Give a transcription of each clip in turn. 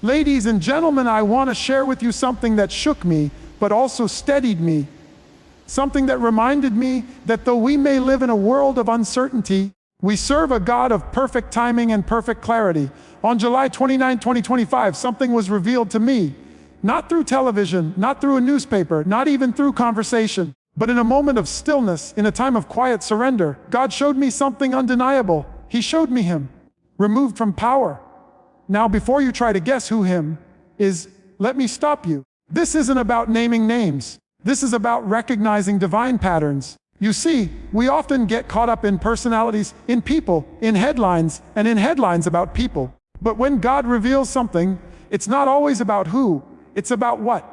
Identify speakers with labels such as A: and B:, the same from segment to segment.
A: Ladies and gentlemen, I want to share with you something that shook me, but also steadied me. Something that reminded me that though we may live in a world of uncertainty, we serve a God of perfect timing and perfect clarity. On July 29, 2025, something was revealed to me. Not through television, not through a newspaper, not even through conversation, but in a moment of stillness, in a time of quiet surrender. God showed me something undeniable. He showed me Him, removed from power. Now, before you try to guess who Him is, let me stop you. This isn't about naming names. This is about recognizing divine patterns. You see, we often get caught up in personalities, in people, in headlines, and in headlines about people. But when God reveals something, it's not always about who, it's about what.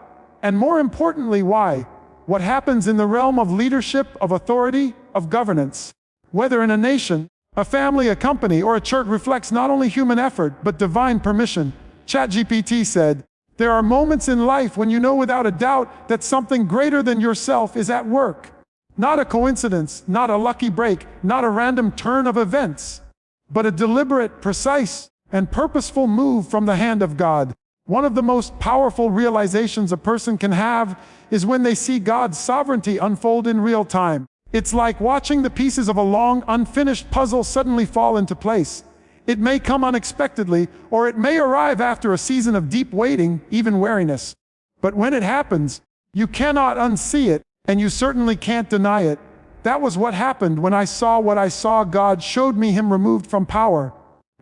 A: And more importantly, why. What happens in the realm of leadership, of authority, of governance. Whether in a nation, a family, a company, or a church reflects not only human effort, but divine permission. ChatGPT said, "There are moments in life when you know without a doubt that something greater than yourself is at work. Not a coincidence, not a lucky break, not a random turn of events, but a deliberate, precise, and purposeful move from the hand of God." One of the most powerful realizations a person can have is when they see God's sovereignty unfold in real time. It's like watching the pieces of a long, unfinished puzzle suddenly fall into place. It may come unexpectedly, or it may arrive after a season of deep waiting, even weariness. But when it happens, you cannot unsee it, and you certainly can't deny it. That was what happened when I saw what I saw. God showed me Him removed from power.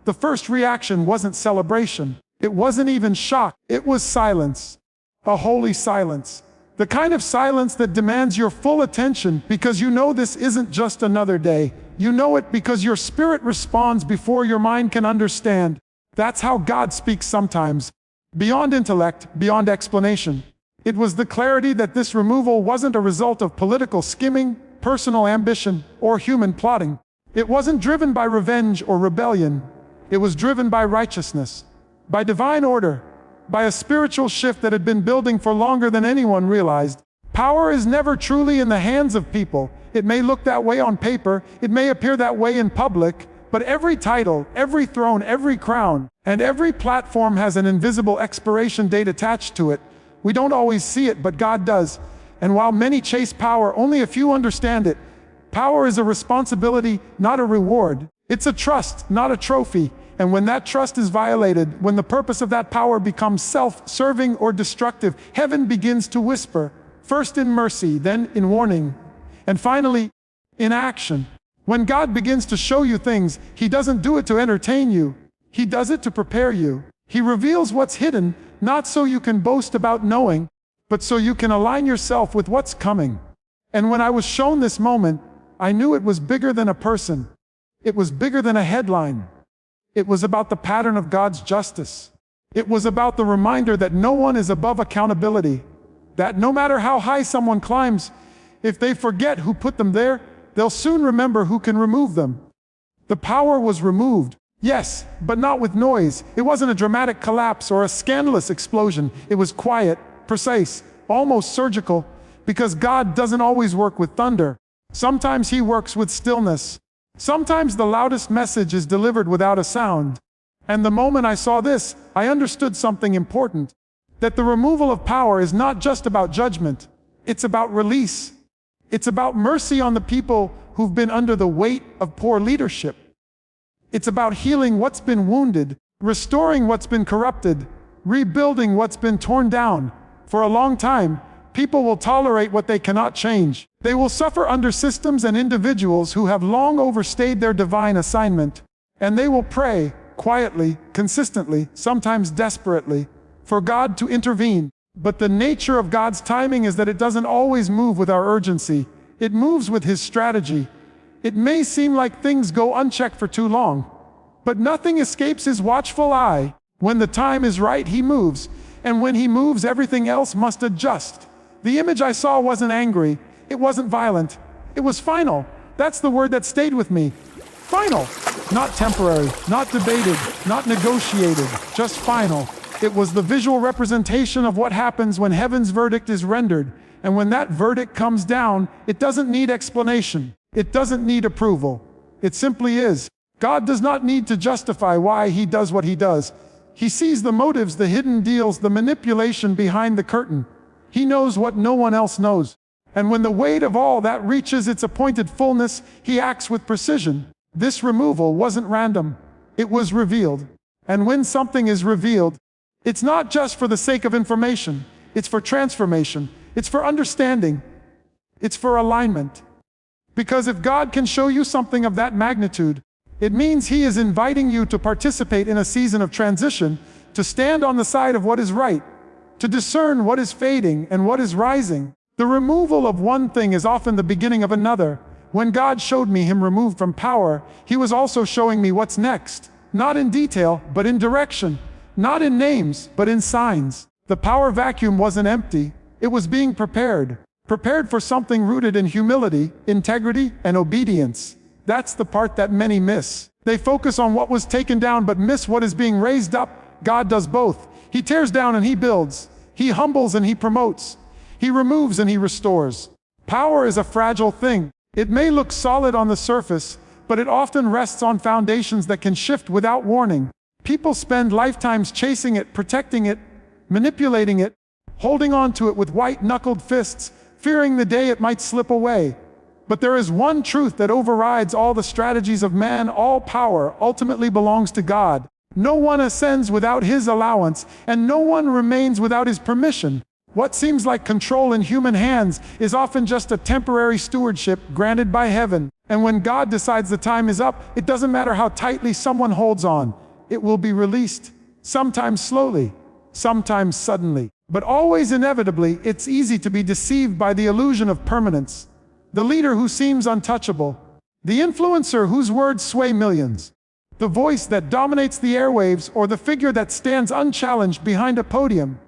A: The first reaction wasn't celebration. It wasn't even shock. It was silence. A holy silence. The kind of silence that demands your full attention because you know this isn't just another day. You know it because your spirit responds before your mind can understand. That's how God speaks sometimes. Beyond intellect, beyond explanation. It was the clarity that this removal wasn't a result of political skimming, personal ambition, or human plotting. It wasn't driven by revenge or rebellion. It was driven by righteousness, by divine order, by a spiritual shift that had been building for longer than anyone realized. Power is never truly in the hands of people. It may look that way on paper, it may appear that way in public, but every title, every throne, every crown, and every platform has an invisible expiration date attached to it. We don't always see it, but God does. And while many chase power, only a few understand it. Power is a responsibility, not a reward. It's a trust, not a trophy. And when that trust is violated, when the purpose of that power becomes self-serving or destructive, heaven begins to whisper, first in mercy, then in warning, and finally, in action. When God begins to show you things, He doesn't do it to entertain you. He does it to prepare you. He reveals what's hidden, not so you can boast about knowing, but so you can align yourself with what's coming. And when I was shown this moment, I knew it was bigger than a person. It was bigger than a headline. It was about the pattern of God's justice. It was about the reminder that no one is above accountability. That no matter how high someone climbs, if they forget who put them there, they'll soon remember who can remove them. The power was removed, yes, but not with noise. It wasn't a dramatic collapse or a scandalous explosion. It was quiet, precise, almost surgical, because God doesn't always work with thunder. Sometimes He works with stillness. Sometimes the loudest message is delivered without a sound. And the moment I saw this, I understood something important. That the removal of power is not just about judgment. It's about release. It's about mercy on the people who've been under the weight of poor leadership. It's about healing what's been wounded, restoring what's been corrupted, rebuilding what's been torn down. For a long time, people will tolerate what they cannot change. They will suffer under systems and individuals who have long overstayed their divine assignment. And they will pray, quietly, consistently, sometimes desperately, for God to intervene. But the nature of God's timing is that it doesn't always move with our urgency. It moves with His strategy. It may seem like things go unchecked for too long, but nothing escapes His watchful eye. When the time is right, He moves. And when He moves, everything else must adjust. The image I saw wasn't angry. It wasn't violent. It was final. That's the word that stayed with me. Final. Not temporary, not debated, not negotiated, just final. It was the visual representation of what happens when heaven's verdict is rendered. And when that verdict comes down, it doesn't need explanation. It doesn't need approval. It simply is. God does not need to justify why He does what He does. He sees the motives, the hidden deals, the manipulation behind the curtain. He knows what no one else knows. And when the weight of all that reaches its appointed fullness, he acts with precision. This removal wasn't random. It was revealed. And when something is revealed, it's not just for the sake of information. It's for transformation. It's for understanding. It's for alignment. Because if God can show you something of that magnitude, it means He is inviting you to participate in a season of transition, to stand on the side of what is right, to discern what is fading and what is rising. The removal of one thing is often the beginning of another. When God showed me Him removed from power, He was also showing me what's next. Not in detail, but in direction. Not in names, but in signs. The power vacuum wasn't empty. It was being prepared. Prepared for something rooted in humility, integrity, and obedience. That's the part that many miss. They focus on what was taken down but miss what is being raised up. God does both. He tears down and He builds. He humbles and He promotes. He removes and He restores. Power is a fragile thing. It may look solid on the surface, but it often rests on foundations that can shift without warning. People spend lifetimes chasing it, protecting it, manipulating it, holding on to it with white-knuckled fists, fearing the day it might slip away. But there is one truth that overrides all the strategies of man. All power ultimately belongs to God. No one ascends without His allowance, and no one remains without His permission. What seems like control in human hands is often just a temporary stewardship granted by heaven. And when God decides the time is up, it doesn't matter how tightly someone holds on. It will be released, sometimes slowly, sometimes suddenly. But always inevitably, it's easy to be deceived by the illusion of permanence. The leader who seems untouchable, the influencer whose words sway millions, the voice that dominates the airwaves, or the figure that stands unchallenged behind a podium.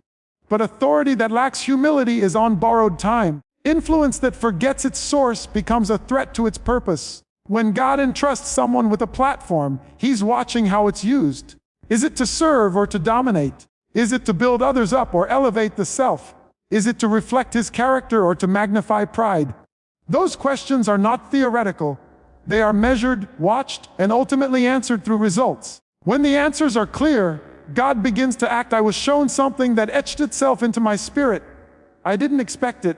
A: But authority that lacks humility is on borrowed time. Influence that forgets its source becomes a threat to its purpose. When God entrusts someone with a platform, He's watching how it's used. Is it to serve or to dominate? Is it to build others up or elevate the self? Is it to reflect His character or to magnify pride? Those questions are not theoretical. They are measured, watched, and ultimately answered through results. When the answers are clear, God begins to act. I was shown something that etched itself into my spirit. I didn't expect it.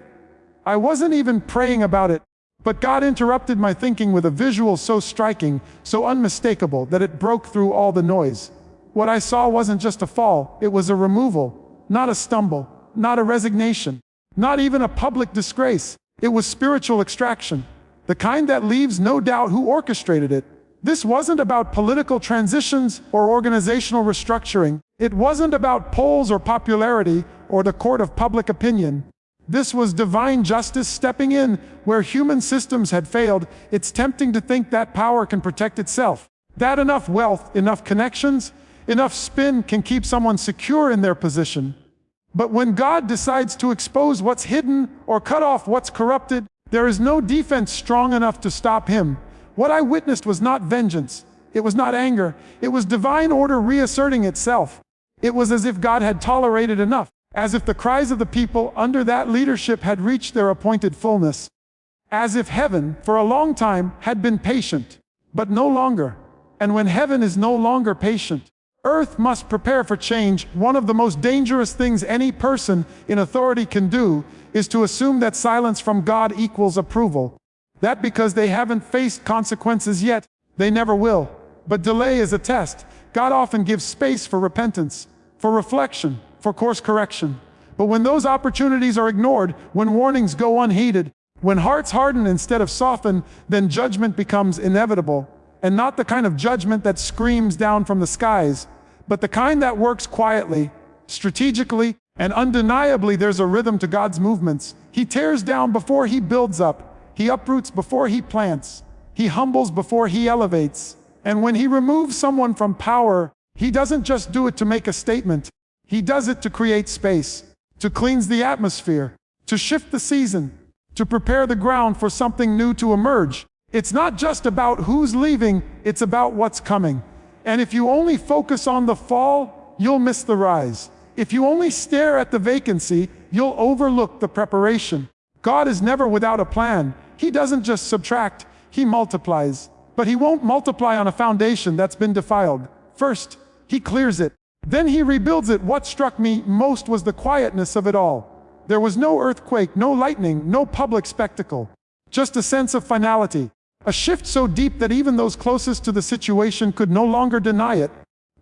A: I wasn't even praying about it. But God interrupted my thinking with a visual so striking, so unmistakable, that it broke through all the noise. What I saw wasn't just a fall, it was a removal, not a stumble, not a resignation, not even a public disgrace. It was spiritual extraction, the kind that leaves no doubt who orchestrated it. This wasn't about political transitions or organizational restructuring. It wasn't about polls or popularity or the court of public opinion. This was divine justice stepping in where human systems had failed. It's tempting to think that power can protect itself, that enough wealth, enough connections, enough spin can keep someone secure in their position. But when God decides to expose what's hidden or cut off what's corrupted, there is no defense strong enough to stop Him. What I witnessed was not vengeance. It was not anger. It was divine order reasserting itself. It was as if God had tolerated enough, as if the cries of the people under that leadership had reached their appointed fullness, as if heaven, for a long time, had been patient, but no longer. And when heaven is no longer patient, earth must prepare for change. One of the most dangerous things any person in authority can do is to assume that silence from God equals approval. That because they haven't faced consequences yet, they never will. But delay is a test. God often gives space for repentance, for reflection, for course correction. But when those opportunities are ignored, when warnings go unheeded, when hearts harden instead of soften, then judgment becomes inevitable. And not the kind of judgment that screams down from the skies, but the kind that works quietly, strategically, and undeniably. There's a rhythm to God's movements. He tears down before He builds up. He uproots before He plants. He humbles before He elevates. And when He removes someone from power, He doesn't just do it to make a statement. He does it to create space, to cleanse the atmosphere, to shift the season, to prepare the ground for something new to emerge. It's not just about who's leaving, it's about what's coming. And if you only focus on the fall, you'll miss the rise. If you only stare at the vacancy, you'll overlook the preparation. God is never without a plan. He doesn't just subtract, He multiplies. But He won't multiply on a foundation that's been defiled. First, He clears it. Then he rebuilds it. What struck me most was the quietness of it all. There was no earthquake, no lightning, no public spectacle. Just a sense of finality. A shift so deep that even those closest to the situation could no longer deny it.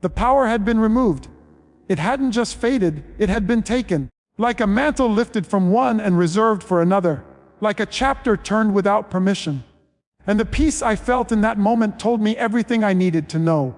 A: The power had been removed. It hadn't just faded, it had been taken. Like a mantle lifted from one and reserved for another. Like a chapter turned without permission. And the peace I felt in that moment told me everything I needed to know.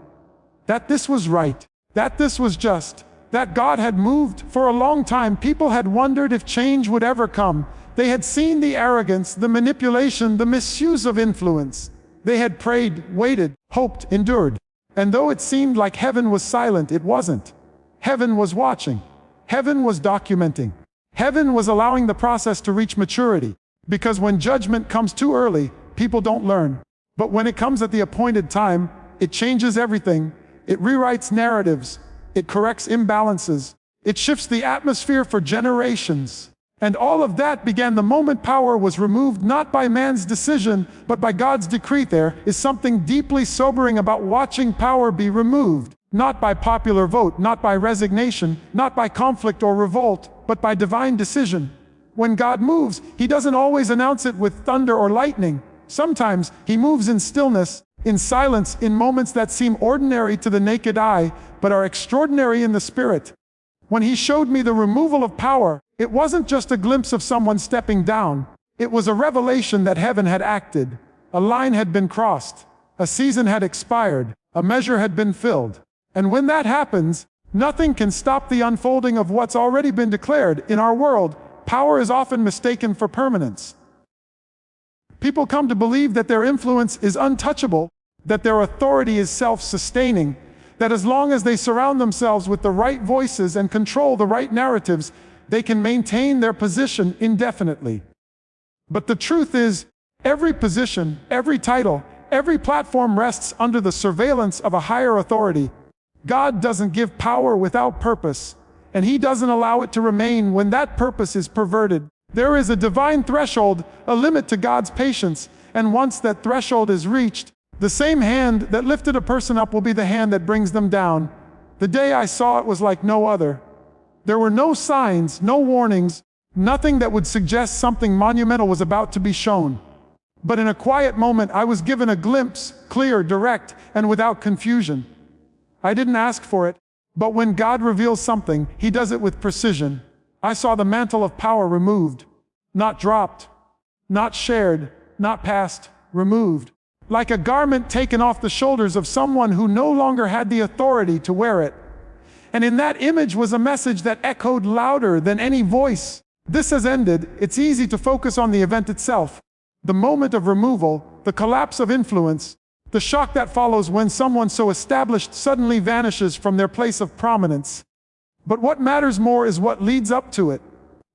A: That this was right. That this was just. That God had moved. For a long time, people had wondered if change would ever come. They had seen the arrogance, the manipulation, the misuse of influence. They had prayed, waited, hoped, endured. And though it seemed like heaven was silent, it wasn't. Heaven was watching. Heaven was documenting. Heaven was allowing the process to reach maturity. Because when judgment comes too early, people don't learn. But when it comes at the appointed time, it changes everything. It rewrites narratives. It corrects imbalances. It shifts the atmosphere for generations. And all of that began the moment power was removed, not by man's decision, but by God's decree. There is something deeply sobering about watching power be removed. Not by popular vote, not by resignation, not by conflict or revolt, but by divine decision. When God moves, He doesn't always announce it with thunder or lightning. Sometimes He moves in stillness, in silence, in moments that seem ordinary to the naked eye, but are extraordinary in the spirit. When He showed me the removal of power, it wasn't just a glimpse of someone stepping down. It was a revelation that heaven had acted. A line had been crossed. A season had expired. A measure had been filled. And when that happens, nothing can stop the unfolding of what's already been declared. In our world, power is often mistaken for permanence. People come to believe that their influence is untouchable, that their authority is self-sustaining, that as long as they surround themselves with the right voices and control the right narratives, they can maintain their position indefinitely. But the truth is, every position, every title, every platform rests under the surveillance of a higher authority. God doesn't give power without purpose, and He doesn't allow it to remain when that purpose is perverted. There is a divine threshold, a limit to God's patience, and once that threshold is reached, the same hand that lifted a person up will be the hand that brings them down. The day I saw it was like no other. There were no signs, no warnings, nothing that would suggest something monumental was about to be shown. But in a quiet moment, I was given a glimpse, clear, direct, and without confusion. I didn't ask for it, but when God reveals something, He does it with precision. I saw the mantle of power removed, not dropped, not shared, not passed, removed. Like a garment taken off the shoulders of someone who no longer had the authority to wear it. And in that image was a message that echoed louder than any voice. This has ended. It's easy to focus on the event itself. The moment of removal, the collapse of influence, the shock that follows when someone so established suddenly vanishes from their place of prominence. But what matters more is what leads up to it.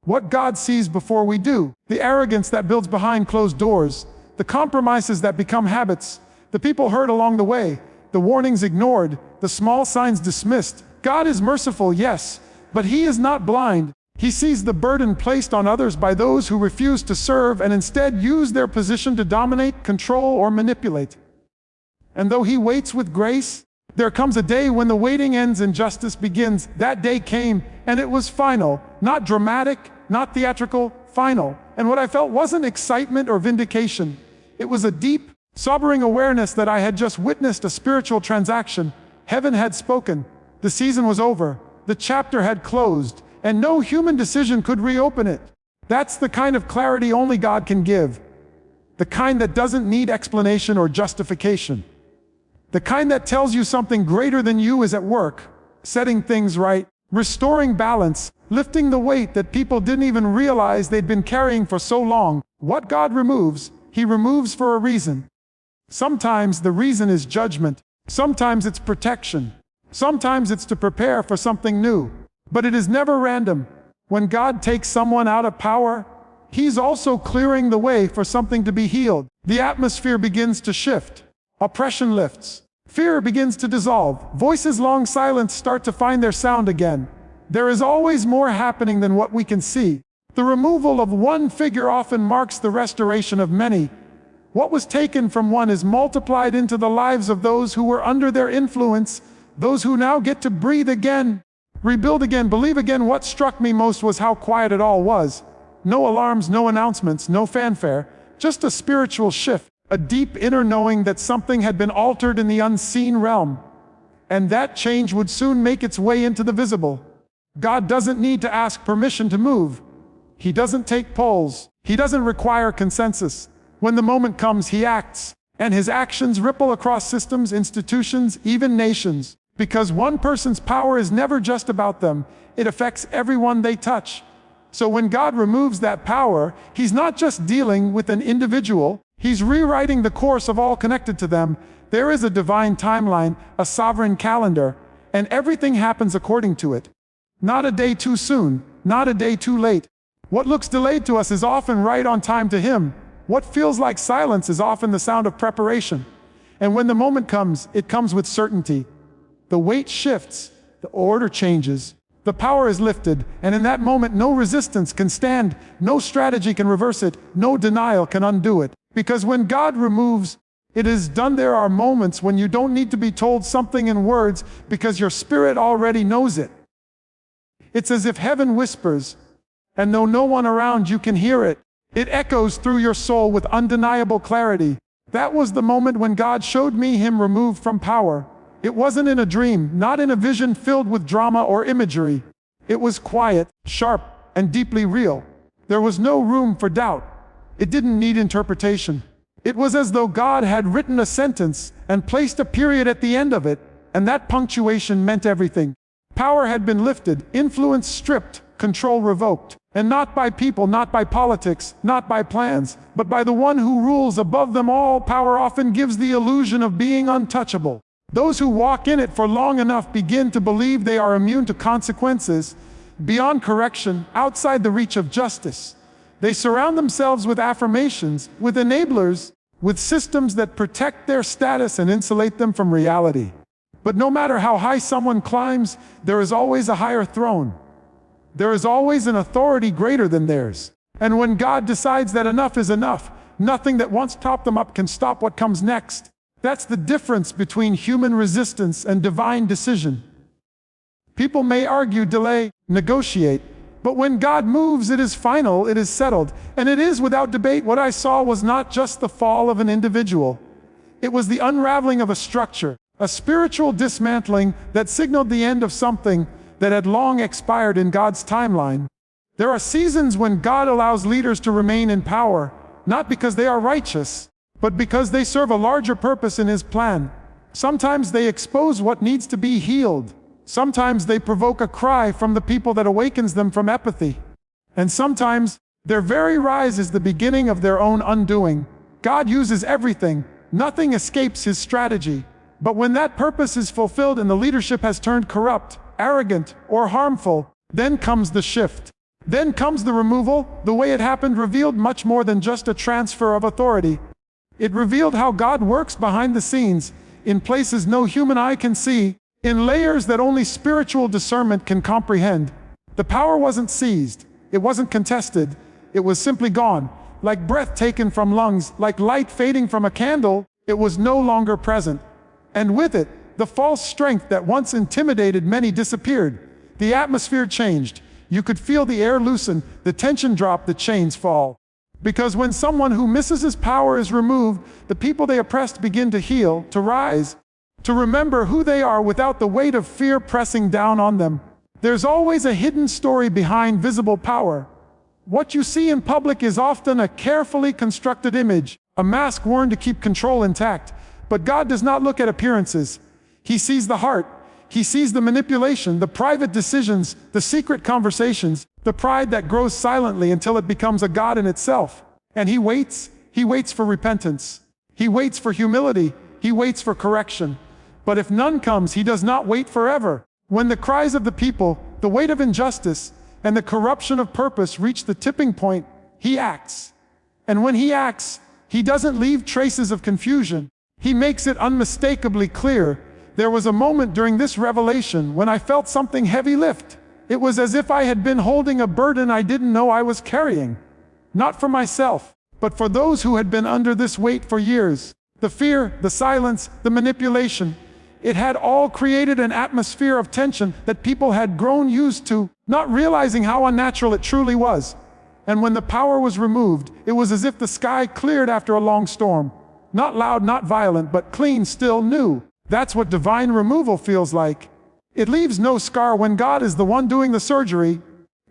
A: What God sees before we do. The arrogance that builds behind closed doors. The compromises that become habits. The people hurt along the way. The warnings ignored. The small signs dismissed. God is merciful, yes, but He is not blind. He sees the burden placed on others by those who refuse to serve and instead use their position to dominate, control, or manipulate. And though He waits with grace, there comes a day when the waiting ends and justice begins. That day came, and it was final. Not dramatic, not theatrical, final. And what I felt wasn't excitement or vindication. It was a deep, sobering awareness that I had just witnessed a spiritual transaction. Heaven had spoken. The season was over. The chapter had closed, and no human decision could reopen it. That's the kind of clarity only God can give. The kind that doesn't need explanation or justification. The kind that tells you something greater than you is at work, setting things right, restoring balance, lifting the weight that people didn't even realize they'd been carrying for so long. What God removes, He removes for a reason. Sometimes the reason is judgment. Sometimes it's protection. Sometimes it's to prepare for something new. But it is never random. When God takes someone out of power, He's also clearing the way for something to be healed. The atmosphere begins to shift. Oppression lifts. Fear begins to dissolve. Voices long silenced start to find their sound again. There is always more happening than what we can see. The removal of one figure often marks the restoration of many. What was taken from one is multiplied into the lives of those who were under their influence. those who now get to breathe again, rebuild again, believe again. What struck me most was how quiet it all was. No alarms, no announcements, no fanfare, just a spiritual shift, a deep inner knowing that something had been altered in the unseen realm, and that change would soon make its way into the visible. God doesn't need to ask permission to move. He doesn't take polls. He doesn't require consensus. When the moment comes, he acts, and his actions ripple across systems, institutions, even nations. Because one person's power is never just about them. It affects everyone they touch. So when God removes that power, he's not just dealing with an individual, he's rewriting the course of all connected to them. There is a divine timeline, a sovereign calendar, and everything happens according to it. Not a day too soon, not a day too late. What looks delayed to us is often right on time to him. What feels like silence is often the sound of preparation. And when the moment comes, it comes with certainty. The weight shifts, the order changes, the power is lifted, and in that moment no resistance can stand, no strategy can reverse it, no denial can undo it. Because when God removes, it is done. There are moments when you don't need to be told something in words because your spirit already knows it. It's as if heaven whispers, and though no one around you can hear it, it echoes through your soul with undeniable clarity. That was the moment when God showed me him removed from power. It wasn't in a dream, not in a vision filled with drama or imagery. It was quiet, sharp, and deeply real. There was no room for doubt. It didn't need interpretation. It was as though God had written a sentence and placed a period at the end of it, and that punctuation meant everything. Power had been lifted, influence stripped, control revoked. And not by people, not by politics, not by plans, but by the one who rules above them all. Power often gives the illusion of being untouchable. Those who walk in it for long enough begin to believe they are immune to consequences, beyond correction, outside the reach of justice. They surround themselves with affirmations, with enablers, with systems that protect their status and insulate them from reality. But no matter how high someone climbs, there is always a higher throne. There is always an authority greater than theirs. And when God decides that enough is enough, nothing that once topped them up can stop what comes next. That's the difference between human resistance and divine decision. People may argue, delay, negotiate, but when God moves, it is final, it is settled, and it is without debate. What I saw was not just the fall of an individual. It was the unraveling of a structure, a spiritual dismantling that signaled the end of something that had long expired in God's timeline. There are seasons when God allows leaders to remain in power, not because they are righteous, but because they serve a larger purpose in his plan. Sometimes they expose what needs to be healed. Sometimes they provoke a cry from the people that awakens them from apathy. And sometimes their very rise is the beginning of their own undoing. God uses everything. Nothing escapes his strategy. But when that purpose is fulfilled and the leadership has turned corrupt, arrogant, or harmful, then comes the shift. Then comes the removal. The way it happened revealed much more than just a transfer of authority. It revealed how God works behind the scenes, in places no human eye can see, in layers that only spiritual discernment can comprehend. The power wasn't seized. It wasn't contested. It was simply gone. Like breath taken from lungs, like light fading from a candle, it was no longer present. And with it, the false strength that once intimidated many disappeared. The atmosphere changed. You could feel the air loosen, the tension drop, the chains fall. Because when someone who misses his power is removed, the people they oppressed begin to heal, to rise, to remember who they are without the weight of fear pressing down on them. There's always a hidden story behind visible power. What you see in public is often a carefully constructed image, a mask worn to keep control intact. But God does not look at appearances. He sees the heart. He sees the manipulation, the private decisions, the secret conversations, the pride that grows silently until it becomes a god in itself. And he waits for repentance. He waits for humility. He waits for correction. But if none comes, he does not wait forever. When the cries of the people, the weight of injustice, and the corruption of purpose reach the tipping point, he acts. And when he acts, he doesn't leave traces of confusion. He makes it unmistakably clear. There was a moment during this revelation when I felt something heavy lift. It was as if I had been holding a burden I didn't know I was carrying. Not for myself, but for those who had been under this weight for years. The fear, the silence, the manipulation. it had all created an atmosphere of tension that people had grown used to, not realizing how unnatural it truly was. And when the power was removed, it was as if the sky cleared after a long storm. Not loud, not violent, but clean, still, new. That's what divine removal feels like. It leaves no scar when God is the one doing the surgery.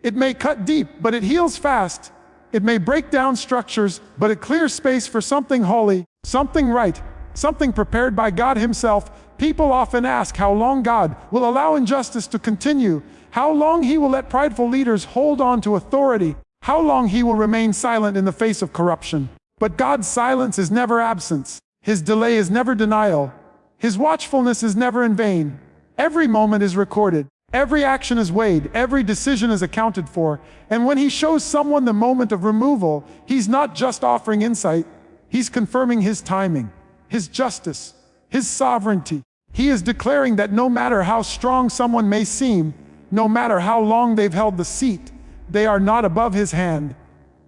A: It may cut deep, but it heals fast. It may break down structures, but it clears space for something holy, something right, something prepared by God Himself. People often ask how long God will allow injustice to continue, how long He will let prideful leaders hold on to authority, how long He will remain silent in the face of corruption. But God's silence is never absence. His delay is never denial. His watchfulness is never in vain. Every moment is recorded. Every action is weighed. Every decision is accounted for. And when He shows someone the moment of removal, He's not just offering insight. He's confirming His timing, His justice, His sovereignty. He is declaring that no matter how strong someone may seem, no matter how long they've held the seat, they are not above His hand.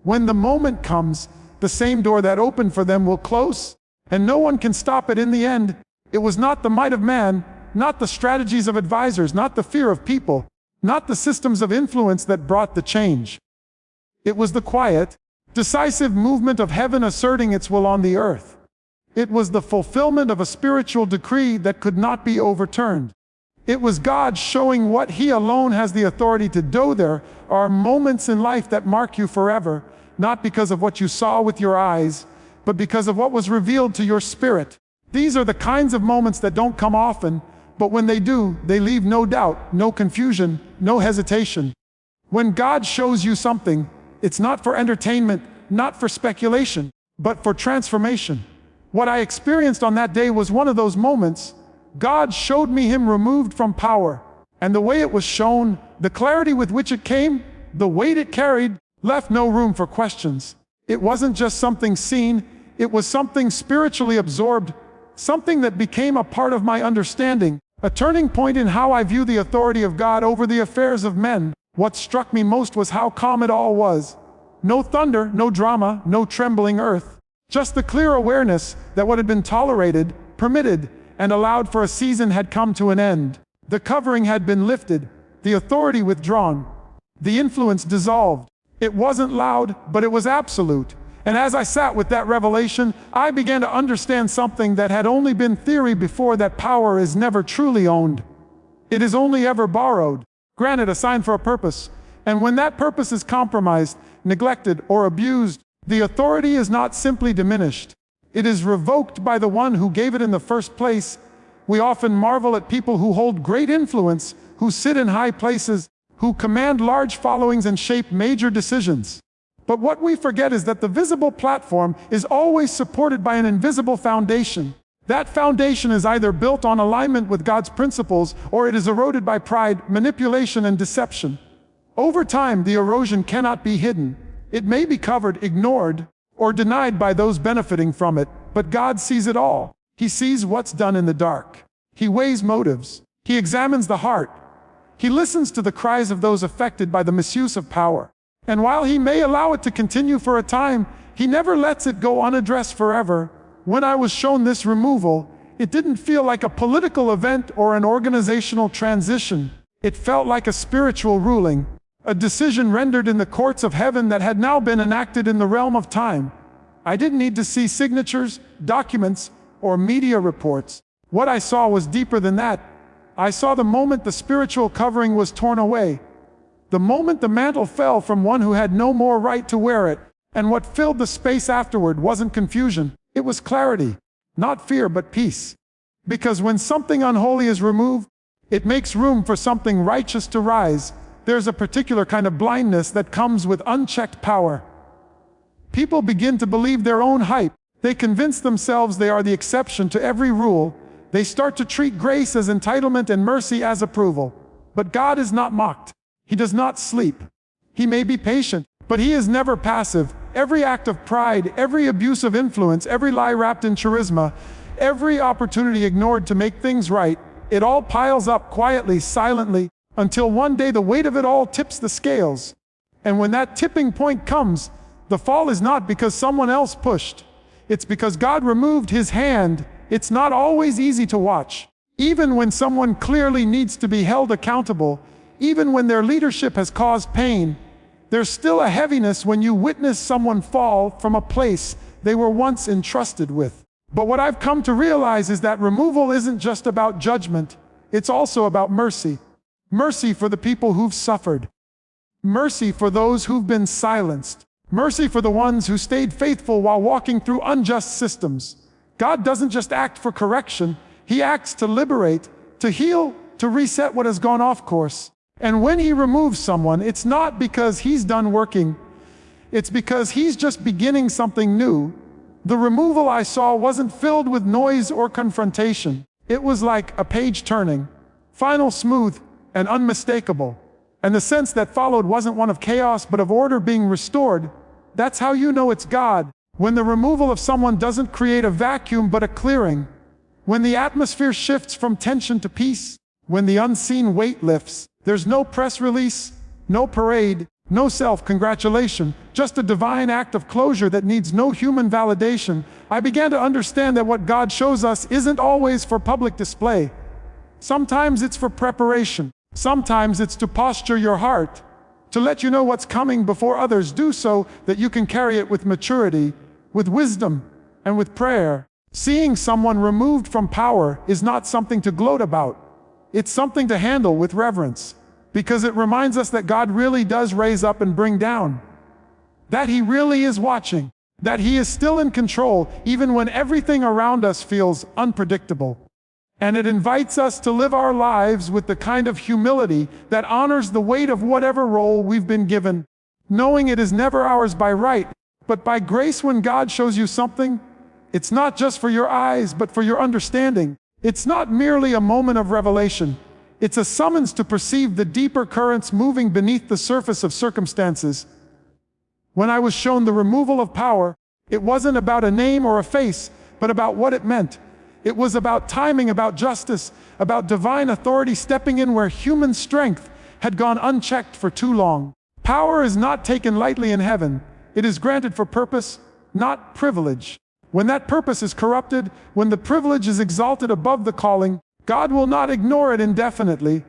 A: When the moment comes, the same door that opened for them will close, and no one can stop it in the end. It was not the might of man, not the strategies of advisors, not the fear of people, not the systems of influence that brought the change. It was the quiet, decisive movement of heaven asserting its will on the earth. It was the fulfillment of a spiritual decree that could not be overturned. It was God showing what He alone has the authority to do. There are moments in life that mark you forever, not because of what you saw with your eyes, but because of what was revealed to your spirit. These are the kinds of moments that don't come often, but when they do, they leave no doubt, no confusion, no hesitation. When God shows you something, it's not for entertainment, not for speculation, but for transformation. What I experienced on that day was one of those moments. God showed me Him removed from power, and the way it was shown, the clarity with which it came, the weight it carried, left no room for questions. It wasn't just something seen, it was something spiritually absorbed, something that became a part of my understanding, a turning point in how I view the authority of God over the affairs of men. What struck me most was how calm it all was. No thunder, no drama, no trembling earth. Just the clear awareness that what had been tolerated, permitted, and allowed for a season had come to an end. The covering had been lifted, the authority withdrawn, the influence dissolved. It wasn't loud, but it was absolute. And as I sat with that revelation, I began to understand something that had only been theory before, that power is never truly owned. It is only ever borrowed, granted, assigned for a purpose. And when that purpose is compromised, neglected, or abused, the authority is not simply diminished. It is revoked by the one who gave it in the first place. We often marvel at people who hold great influence, who sit in high places, who command large followings and shape major decisions. But what we forget is that the visible platform is always supported by an invisible foundation. That foundation is either built on alignment with God's principles, or it is eroded by pride, manipulation, and deception. Over time, the erosion cannot be hidden. It may be covered, ignored, or denied by those benefiting from it, but God sees it all. He sees what's done in the dark. He weighs motives. He examines the heart. He listens to the cries of those affected by the misuse of power. And while He may allow it to continue for a time, He never lets it go unaddressed forever. When I was shown this removal, it didn't feel like a political event or an organizational transition. It felt like a spiritual ruling, a decision rendered in the courts of heaven that had now been enacted in the realm of time. I didn't need to see signatures, documents, or media reports. What I saw was deeper than that. I saw the moment the spiritual covering was torn away. The moment the mantle fell from one who had no more right to wear it. And what filled the space afterward wasn't confusion. It was clarity. Not fear, but peace. Because when something unholy is removed, it makes room for something righteous to rise. There's a particular kind of blindness that comes with unchecked power. People begin to believe their own hype. They convince themselves they are the exception to every rule. They start to treat grace as entitlement and mercy as approval. But God is not mocked. He does not sleep. He may be patient, but He is never passive. Every act of pride, every abuse of influence, every lie wrapped in charisma, every opportunity ignored to make things right, it all piles up quietly, silently, until one day the weight of it all tips the scales. And when that tipping point comes, the fall is not because someone else pushed. It's because God removed His hand. It's not always easy to watch. Even when someone clearly needs to be held accountable, even when their leadership has caused pain, there's still a heaviness when you witness someone fall from a place they were once entrusted with. But what I've come to realize is that removal isn't just about judgment, it's also about mercy. Mercy for the people who've suffered. Mercy for those who've been silenced. Mercy for the ones who stayed faithful while walking through unjust systems. God doesn't just act for correction, He acts to liberate, to heal, to reset what has gone off course. And when He removes someone, it's not because He's done working, it's because He's just beginning something new. The removal I saw wasn't filled with noise or confrontation. It was like a page turning, final, smooth, and unmistakable. And the sense that followed wasn't one of chaos but of order being restored. That's how you know it's God. When the removal of someone doesn't create a vacuum but a clearing. When the atmosphere shifts from tension to peace. When the unseen weight lifts. There's no press release, no parade, no self-congratulation, just a divine act of closure that needs no human validation. I began to understand that what God shows us isn't always for public display. Sometimes it's for preparation. Sometimes it's to posture your heart, to let you know what's coming before others do, so that you can carry it with maturity, with wisdom, and with prayer. Seeing someone removed from power is not something to gloat about. It's something to handle with reverence, because it reminds us that God really does raise up and bring down, that He really is watching, that He is still in control even when everything around us feels unpredictable. And it invites us to live our lives with the kind of humility that honors the weight of whatever role we've been given, knowing it is never ours by right, but by grace. When God shows you something, it's not just for your eyes, but for your understanding. It's not merely a moment of revelation. It's a summons to perceive the deeper currents moving beneath the surface of circumstances. When I was shown the removal of power, it wasn't about a name or a face, but about what it meant. It was about timing, about justice, about divine authority stepping in where human strength had gone unchecked for too long. Power is not taken lightly in heaven. It is granted for purpose, not privilege. When that purpose is corrupted, when the privilege is exalted above the calling, God will not ignore it indefinitely.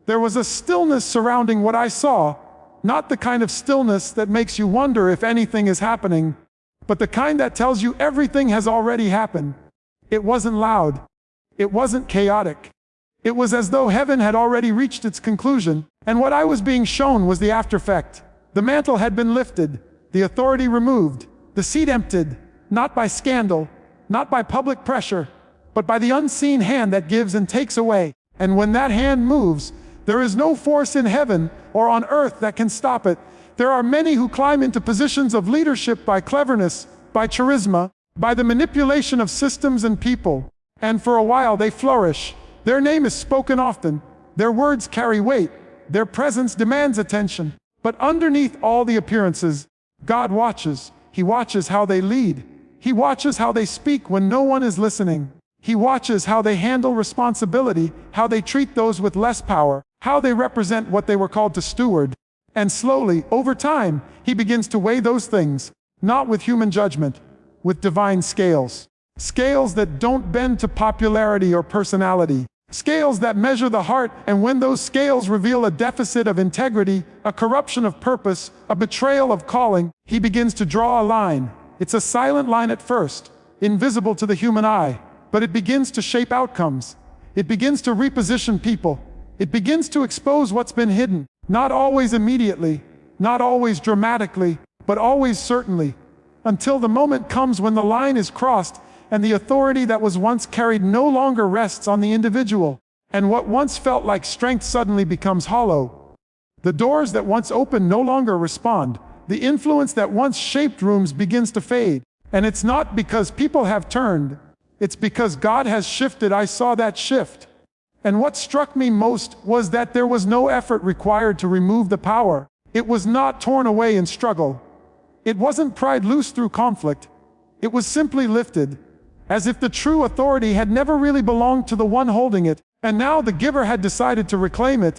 A: There was a stillness surrounding what I saw, not the kind of stillness that makes you wonder if anything is happening, but the kind that tells you everything has already happened. It wasn't loud. It wasn't chaotic. It was as though heaven had already reached its conclusion, and what I was being shown was the aftereffect. The mantle had been lifted, the authority removed, the seat emptied, not by scandal, not by public pressure, but by the unseen hand that gives and takes away. And when that hand moves, there is no force in heaven or on earth that can stop it. There are many who climb into positions of leadership by cleverness, by charisma, by the manipulation of systems and people. And for a while they flourish. Their name is spoken often. Their words carry weight. Their presence demands attention. But underneath all the appearances, God watches. He watches how they lead. He watches how they speak when no one is listening. He watches how they handle responsibility, how they treat those with less power, how they represent what they were called to steward. And slowly, over time, He begins to weigh those things, not with human judgment, with divine scales. Scales that don't bend to popularity or personality. Scales that measure the heart, and when those scales reveal a deficit of integrity, a corruption of purpose, a betrayal of calling, He begins to draw a line. It's a silent line at first, invisible to the human eye, but it begins to shape outcomes. It begins to reposition people. It begins to expose what's been hidden, not always immediately, not always dramatically, but always certainly, until the moment comes when the line is crossed and the authority that was once carried no longer rests on the individual, and what once felt like strength suddenly becomes hollow. The doors that once opened no longer respond. The influence that once shaped rooms begins to fade. And it's not because people have turned. It's because God has shifted. I saw that shift. And what struck me most was that there was no effort required to remove the power. It was not torn away in struggle. It wasn't pried loose through conflict. It was simply lifted, as if the true authority had never really belonged to the one holding it, and now the giver had decided to reclaim it.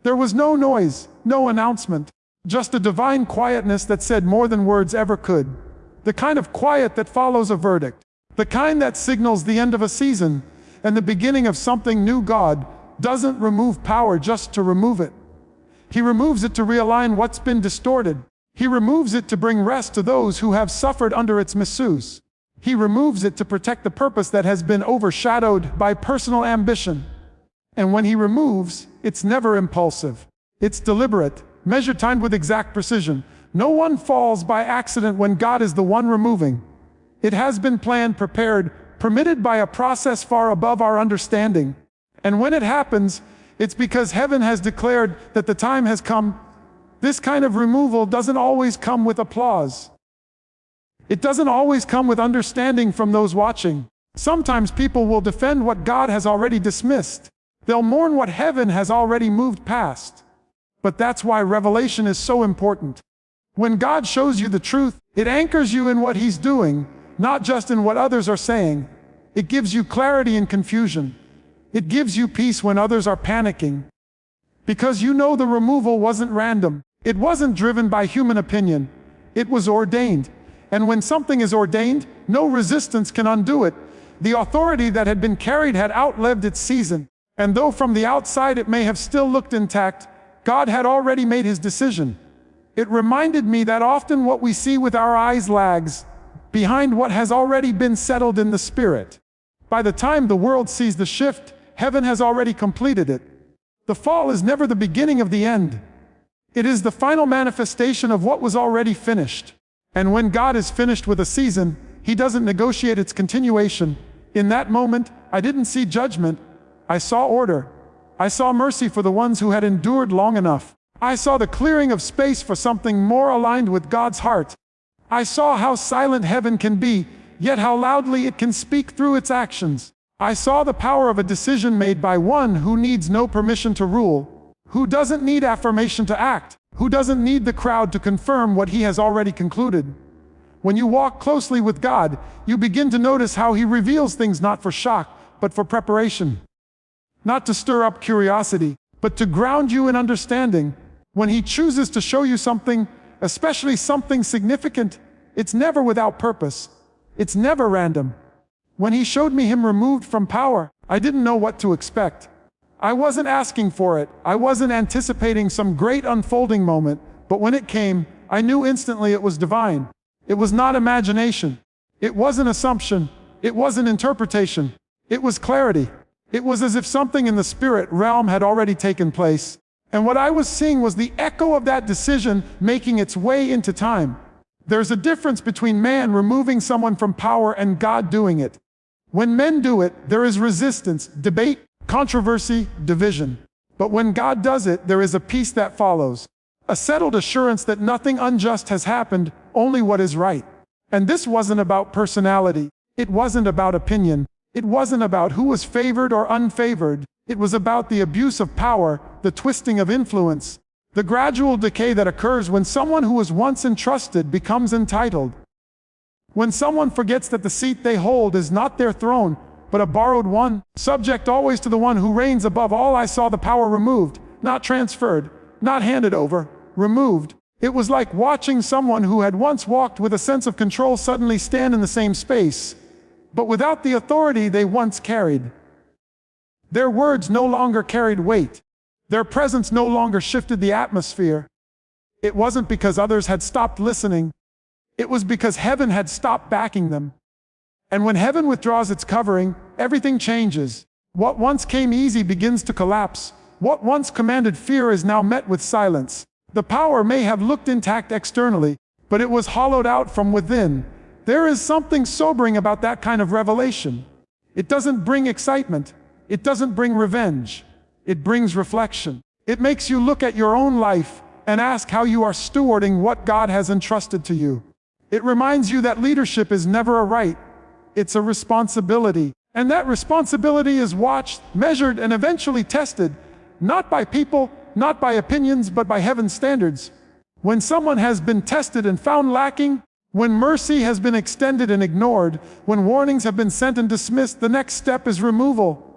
A: There was no noise, no announcement, just a divine quietness that said more than words ever could. The kind of quiet that follows a verdict. The kind that signals the end of a season. and the beginning of something new. God doesn't remove power just to remove it. He removes it to realign what's been distorted. He removes it to bring rest to those who have suffered under its misuse. He removes it to protect the purpose that has been overshadowed by personal ambition. And when he removes, it's never impulsive. It's deliberate, measured, timed with exact precision. No one falls by accident when God is the one removing. It has been planned, prepared, permitted by a process far above our understanding. And when it happens, it's because heaven has declared that the time has come. This kind of removal doesn't always come with applause. It doesn't always come with understanding from those watching. Sometimes people will defend what God has already dismissed. They'll mourn what heaven has already moved past. But that's why revelation is so important. When God shows you the truth, it anchors you in what He's doing, not just in what others are saying. It gives you clarity in confusion. It gives you peace when others are panicking. Because you know the removal wasn't random. It wasn't driven by human opinion. It was ordained. And when something is ordained, no resistance can undo it. The authority that had been carried had outlived its season. And though from the outside it may have still looked intact, God had already made His decision. It reminded me that often what we see with our eyes lags behind what has already been settled in the Spirit. By the time the world sees the shift, heaven has already completed it. The fall is never the beginning of the end. It is the final manifestation of what was already finished. And when God is finished with a season, He doesn't negotiate its continuation. In that moment, I didn't see judgment. I saw order. I saw mercy for the ones who had endured long enough. I saw the clearing of space for something more aligned with God's heart. I saw how silent heaven can be, yet how loudly it can speak through its actions. I saw the power of a decision made by one who needs no permission to rule, who doesn't need affirmation to act, who doesn't need the crowd to confirm what He has already concluded. When you walk closely with God, you begin to notice how He reveals things not for shock, but for preparation. Not to stir up curiosity, but to ground you in understanding. When He chooses to show you something, especially something significant, it's never without purpose. It's never random. When He showed me Him removed from power, I didn't know what to expect. I wasn't asking for it. I wasn't anticipating some great unfolding moment, but when it came, I knew instantly it was divine. It was not imagination. It wasn't assumption. It wasn't interpretation. It was clarity. It was as if something in the spirit realm had already taken place. And what I was seeing was the echo of that decision making its way into time. There's a difference between man removing someone from power and God doing it. When men do it, there is resistance, debate, controversy, division. But when God does it, there is a peace that follows. A settled assurance that nothing unjust has happened, only what is right. And this wasn't about personality. It wasn't about opinion. It wasn't about who was favored or unfavored. It was about the abuse of power, the twisting of influence, the gradual decay that occurs when someone who was once entrusted becomes entitled. When someone forgets that the seat they hold is not their throne, but a borrowed one, subject always to the one who reigns above all. I saw the power removed, not transferred, not handed over, removed. It was like watching someone who had once walked with a sense of control suddenly stand in the same space, but without the authority they once carried. Their words no longer carried weight. Their presence no longer shifted the atmosphere. It wasn't because others had stopped listening. It was because heaven had stopped backing them. And when heaven withdraws its covering, everything changes. What once came easy begins to collapse. What once commanded fear is now met with silence. The power may have looked intact externally, but it was hollowed out from within. There is something sobering about that kind of revelation. It doesn't bring excitement. It doesn't bring revenge. It brings reflection. It makes you look at your own life and ask how you are stewarding what God has entrusted to you. It reminds you that leadership is never a right. It's a responsibility. And that responsibility is watched, measured, and eventually tested, not by people, not by opinions, but by heaven's standards. When someone has been tested and found lacking, when mercy has been extended and ignored, when warnings have been sent and dismissed, the next step is removal.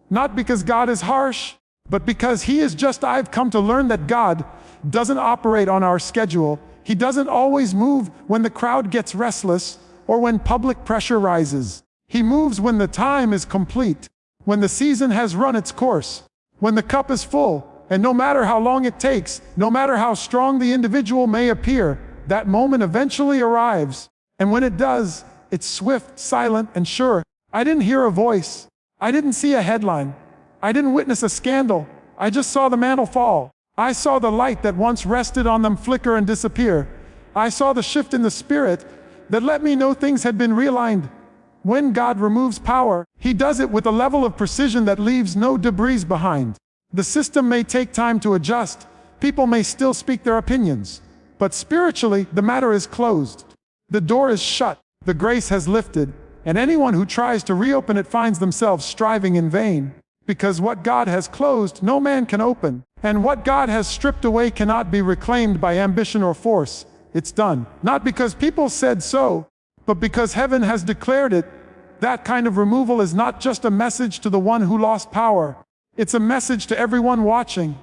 A: Not because God is harsh, but because He is just. I've come to learn that God doesn't operate on our schedule. He doesn't always move when the crowd gets restless or when public pressure rises. He moves when the time is complete. when the season has run its course, when the cup is full, and no matter how long it takes, no matter how strong the individual may appear, that moment eventually arrives. And when it does, it's swift, silent, and sure. I didn't hear a voice. I didn't see a headline. I didn't witness a scandal. I just saw the mantle fall. I saw the light that once rested on them flicker and disappear. I saw the shift in the spirit that let me know things had been realigned. When God removes power, He does it with a level of precision that leaves no debris behind. The system may take time to adjust. People may still speak their opinions. But spiritually, the matter is closed. The door is shut. The grace has lifted. And anyone who tries to reopen it finds themselves striving in vain. Because what God has closed, no man can open. And what God has stripped away cannot be reclaimed by ambition or force. It's done. Not because people said so, but because heaven has declared it. That kind of removal is not just a message to the one who lost power. It's a message to everyone watching.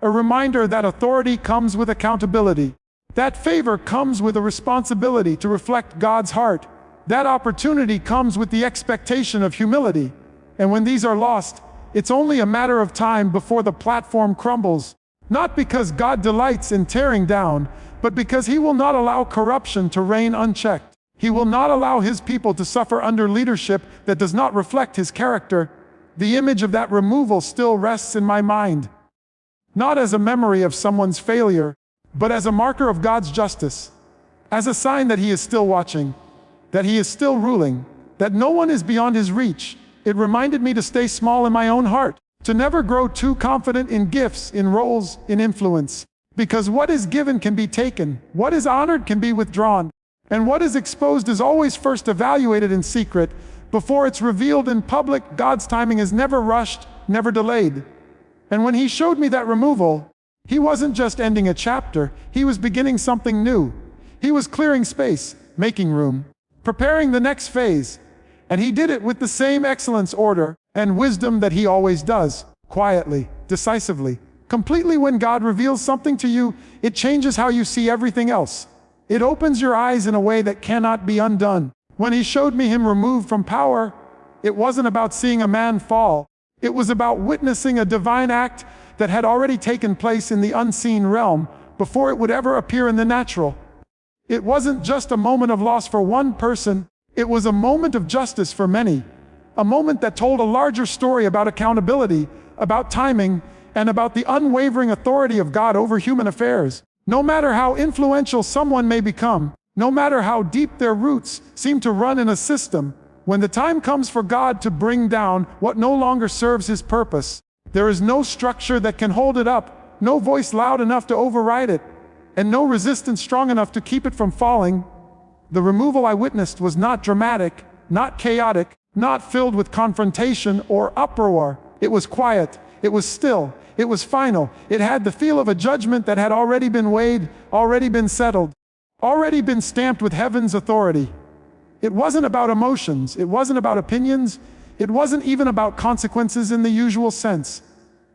A: A reminder that authority comes with accountability. That favor comes with a responsibility to reflect God's heart. That opportunity comes with the expectation of humility. And when these are lost, it's only a matter of time before the platform crumbles. Not because God delights in tearing down, but because He will not allow corruption to reign unchecked. He will not allow His people to suffer under leadership that does not reflect His character. The image of that removal still rests in my mind. Not as a memory of someone's failure, but as a marker of God's justice. As a sign that He is still watching, that He is still ruling, that no one is beyond His reach. It reminded me to stay small in my own heart, to never grow too confident in gifts, in roles, in influence. Because what is given can be taken, what is honored can be withdrawn, and what is exposed is always first evaluated in secret before it's revealed in public. God's timing is never rushed, never delayed. And when He showed me that removal, He wasn't just ending a chapter, He was beginning something new. He was clearing space, making room, preparing the next phase. And He did it with the same excellence, order, and wisdom that He always does, quietly, decisively, completely. When God reveals something to you, it changes how you see everything else. It opens your eyes in a way that cannot be undone. When He showed me Him removed from power, it wasn't about seeing a man fall. It was about witnessing a divine act that had already taken place in the unseen realm before it would ever appear in the natural. It wasn't just a moment of loss for one person. It was a moment of justice for many. A moment that told a larger story about accountability, about timing, and about the unwavering authority of God over human affairs. No matter how influential someone may become, no matter how deep their roots seem to run in a system, when the time comes for God to bring down what no longer serves His purpose, there is no structure that can hold it up, no voice loud enough to override it, and no resistance strong enough to keep it from falling. The removal I witnessed was not dramatic, not chaotic, not filled with confrontation or uproar. It was quiet, it was still, it was final. It had the feel of a judgment that had already been weighed, already been settled, already been stamped with heaven's authority. It wasn't about emotions, it wasn't about opinions, it wasn't even about consequences in the usual sense.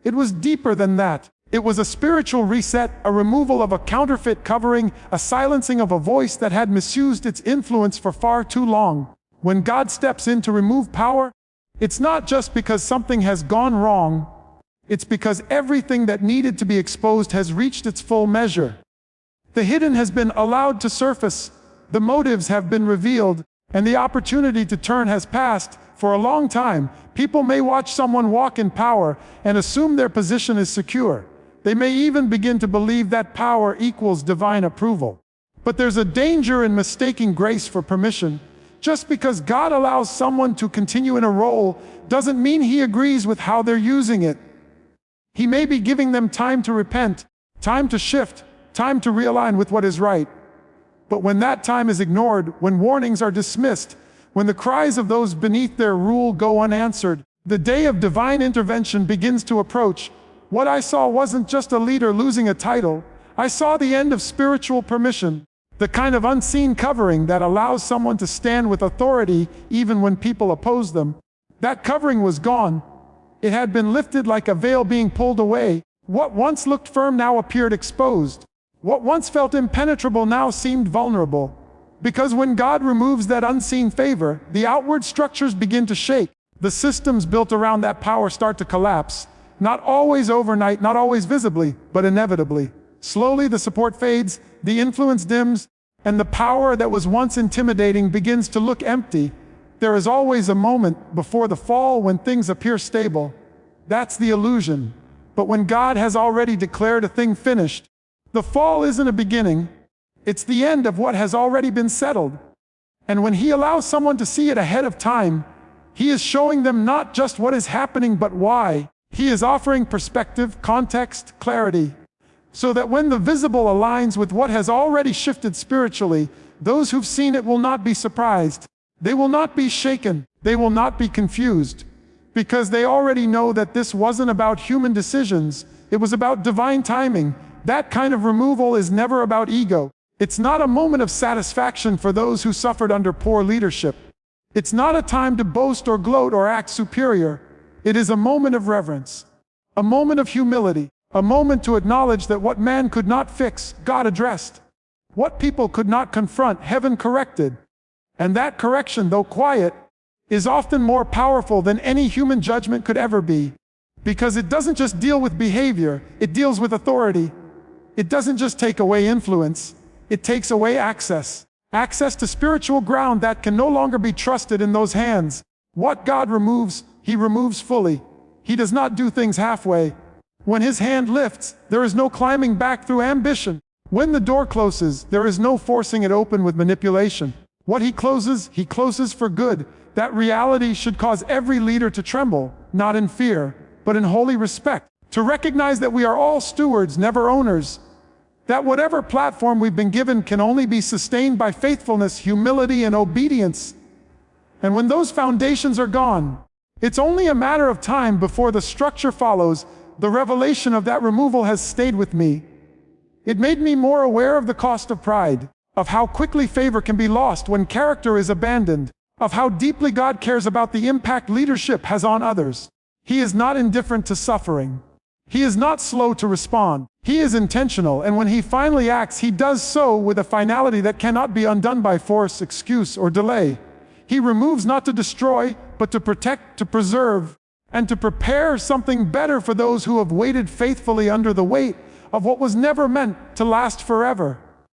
A: It was deeper than that. It was a spiritual reset, a removal of a counterfeit covering, a silencing of a voice that had misused its influence for far too long. When God steps in to remove power, it's not just because something has gone wrong, it's because everything that needed to be exposed has reached its full measure. The hidden has been allowed to surface, the motives have been revealed, and the opportunity to turn has passed. For a long time, people may watch someone walk in power and assume their position is secure. They may even begin to believe that power equals divine approval. But there's a danger in mistaking grace for permission. Just because God allows someone to continue in a role doesn't mean He agrees with how they're using it. He may be giving them time to repent, time to shift, time to realign with what is right. But when that time is ignored, when warnings are dismissed, when the cries of those beneath their rule go unanswered, the day of divine intervention begins to approach. What I saw wasn't just a leader losing a title. I saw the end of spiritual permission, the kind of unseen covering that allows someone to stand with authority even when people oppose them. That covering was gone. It had been lifted like a veil being pulled away. What once looked firm now appeared exposed. What once felt impenetrable now seemed vulnerable. Because when God removes that unseen favor, the outward structures begin to shake. The systems built around that power start to collapse, not always overnight, not always visibly, but inevitably. Slowly the support fades, the influence dims, and the power that was once intimidating begins to look empty. There is always a moment before the fall when things appear stable. That's the illusion. But when God has already declared a thing finished, the fall isn't a beginning, it's the end of what has already been settled. And when He allows someone to see it ahead of time, He is showing them not just what is happening, but why. He is offering perspective, context, clarity, so that when the visible aligns with what has already shifted spiritually, those who've seen it will not be surprised. They will not be shaken. They will not be confused, because they already know that this wasn't about human decisions. It was about divine timing. That kind of removal is never about ego. It's not a moment of satisfaction for those who suffered under poor leadership. It's not a time to boast or gloat or act superior. It is a moment of reverence, a moment of humility, a moment to acknowledge that what man could not fix, God addressed. What people could not confront, heaven corrected. And that correction, though quiet, is often more powerful than any human judgment could ever be. Because it doesn't just deal with behavior, it deals with authority. It doesn't just take away influence, it takes away access. Access to spiritual ground that can no longer be trusted in those hands. What God removes, He removes fully. He does not do things halfway. When His hand lifts, there is no climbing back through ambition. When the door closes, there is no forcing it open with manipulation. What He closes for good. That reality should cause every leader to tremble, not in fear, but in holy respect. To recognize that we are all stewards, never owners. That whatever platform we've been given can only be sustained by faithfulness, humility, and obedience. And when those foundations are gone, it's only a matter of time before the structure follows. The revelation of that removal has stayed with me. It made me more aware of the cost of pride, of how quickly favor can be lost when character is abandoned, of how deeply God cares about the impact leadership has on others. He is not indifferent to suffering. He is not slow to respond. He is intentional, and when He finally acts, He does so with a finality that cannot be undone by force, excuse, or delay. He removes not to destroy, but to protect, to preserve, and to prepare something better for those who have waited faithfully under the weight of what was never meant to last forever.